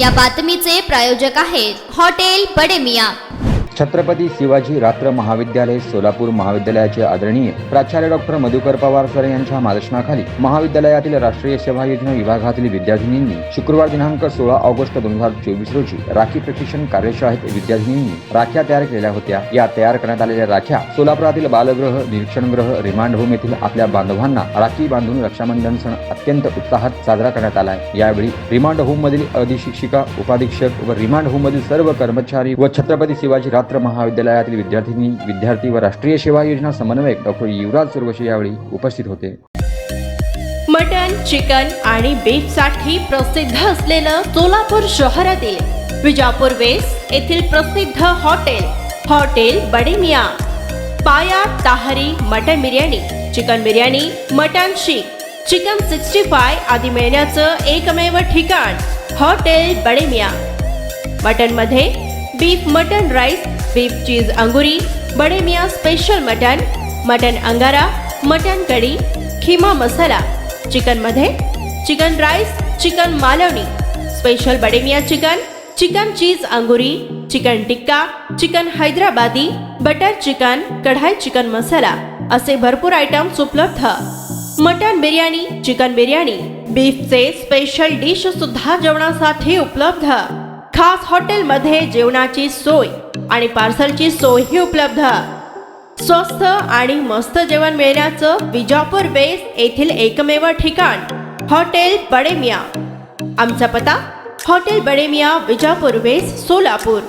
या बातमीचे प्रायोजक आहेत हॉटेल बडे मियां। छत्रपती शिवाजी रात्र महाविद्यालय सोलापूर महाविद्यालयाचे आदरणीय प्राचार्य डॉक्टर मधुकर पवार सर यांच्या मार्गदर्शनाखाली महाविद्यालयातील राष्ट्रीय सेवा योजना विभागातील विद्यार्थिनींनी शुक्रवार दिनांक 16 ऑगस्ट 2024 रोजी राखी प्रशिक्षण कार्यशाळेत विद्यार्थिनींनी राख्या तयार केल्या होत्या। या तयार करण्यात आलेल्या राख्या सोलापुरातील बालगृह, निरीक्षणगृह, रिमांड होम येथील आपल्या बांधवांना राखी बांधून रक्षाबंधन सण अत्यंत उत्साहात साजरा करण्यात आला आहे। यावेळी रिमांड होम मधील अधिशिक्षिका, उपाधीक्षक व रिमांड होम मधील सर्व कर्मचारी व छत्रपती शिवाजी रात्र महाविद्यालयातील विद्यार्थिनी, विद्यार्थी व राष्ट्रीय सेवा योजना समन्वयक डॉक्टर युवराज सुरवशी यावेळी उपस्थित होते। मटन, चिकन आणि बीफ साठी प्रसिद्ध असलेलं सोलापूर शहरातील विजापूर वेस्ट येथील प्रसिद्ध hotel Bade Miyan. Paya tahari mutton biryani, chicken biryani, mutton seekh, chicken 65 आदी मिळण्याचं एकमेव ठिकाण हॉटेल बडे मियां। मटन मध्ये beef mutton rice, beef cheese angoori, Bade Miyan special mutton, mutton angara, mutton kadhi, keema masala. Chicken मध्ये chicken rice, chicken Malvani, special Bade Miyan chicken, chicken cheese angoori, chicken tikka, chicken Hyderabadi, butter chicken, kadai chicken masala असे भरपूर आयटम्स उपलब्ध। मटन बिर्याणी, चिकन बिर्याणी, बीफचे स्पेशल डिश सुद्धा जेवणासाठी उपलब्ध। खास हॉटेलमध्ये जेवणाची सोय आणि पार्सलची सोयही उपलब्ध। स्वस्त आणि मस्त जेवण मिळण्याचं विजापूर वेस्ट येथील एकमेव ठिकाण हॉटेल बडे मियां। आमचा पत्ता हॉटेल बडे मियां, विजापूर वेस्ट, सोलापूर।